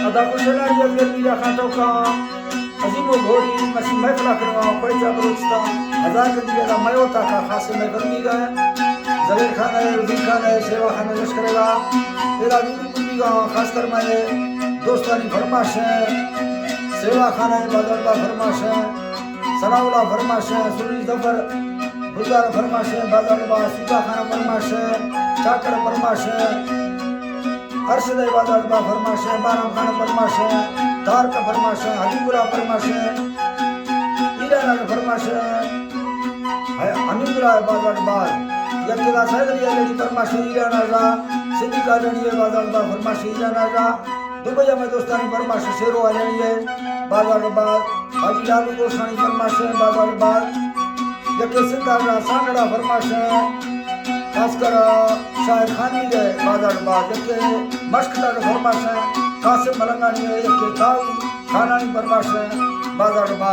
अदा कुशला जगत मीरा खातो का अजीमो घोड़ी मसी महफिल करवा कोई बलूचिस्तान हजार गंदी का मयोता का खास महफिल की गए जबीर खान है वजीर खान है सेवा खान है लश्करेगा तेरा दूरी का खास कर मैं दोस्तानी फरमाश है सेवा खान है बादलबा फरमाश है सनाउला फरमाश है सुनी जफर बुलदार फरमाश है बादलबा सुजा खान फरमाश है चाकर फरमाश है अरशद बादलबा फरमाश है बाराम खान फरमाश है तार का फरमाश है हबीबुल्लाह फरमाश है ईरान का फरमाश है हमीदुल्लाह बादलबा यकेला सैदलिया लेडी फरमाश है ईरान आजा सिद्दीका लेडी बादलबा फरमाश है ईरान आजा दुबई में दोस्तानी फरमाश शेरो लेडी है बादलबा हाजी लालू दोस्तानी फरमाश है बादलबा यके सिंधा सांगड़ा फरमाश है खासकर शाहिद खानी है बादलबा यके मशकला फरमाश है कासिम मलंगानी है यके दाऊ खानानी फरमाश है बादलबा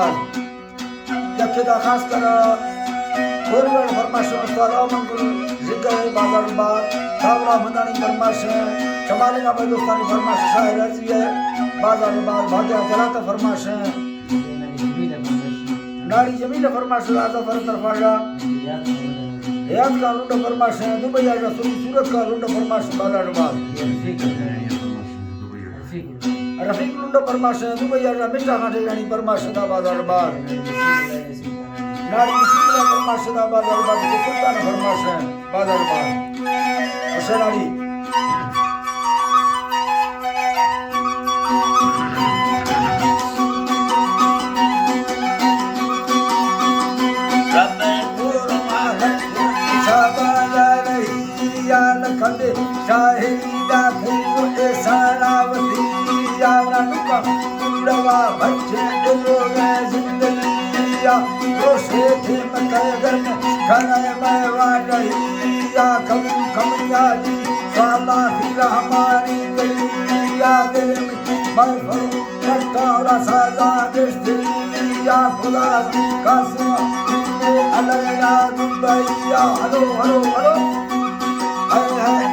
यके दा खासकर कोरवेल फरमाश है उस्ताद अमन गुल जिक्र है बादलबा दावरा मंदानी फरमाश है शमाली का दोस्तानी फरमाश शाहिद रजी है बादलबा भाग्य जलाता फरमाश है नाड़ी जमीन फरमाश राजा फर तरफाजा रियाद का लुंड फरमाश है दुबई का सूरत का लुंड फरमाश बादलबा रफीक लुंड फरमाश है दुबई का मिठा खाटे यानी फरमाश दा बादलबा नाड़ी मुसीबत फरमाश दा बादलबा के सुल्तान फरमाश है बादलबा हुसैन अली शाहिदा फिर सारावती यानुका उड़वा बच्चे दिलो में जिंदगिया रोशे थे मकर खाने में वाड़िया कम कमिया जी साला फिर हमारी गलिया दिल में मैं फरू कटौरा सादा दिया खुदा कासिम अलैना दुबैया हलो हलो हलो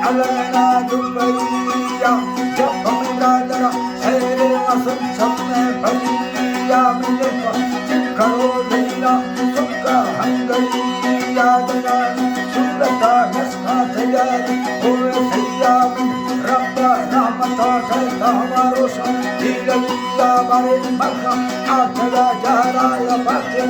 अलैना दुबैया जब हमरा दरा शेरे मसन छपने भैया मिले करो दीना सुका हंगैया दरा सुरता नस्खा तैयारी होए सैया रब्बा रहमता ठहरा हमारो शान दिलिया बारे मक्का आखरा जहरा या बाके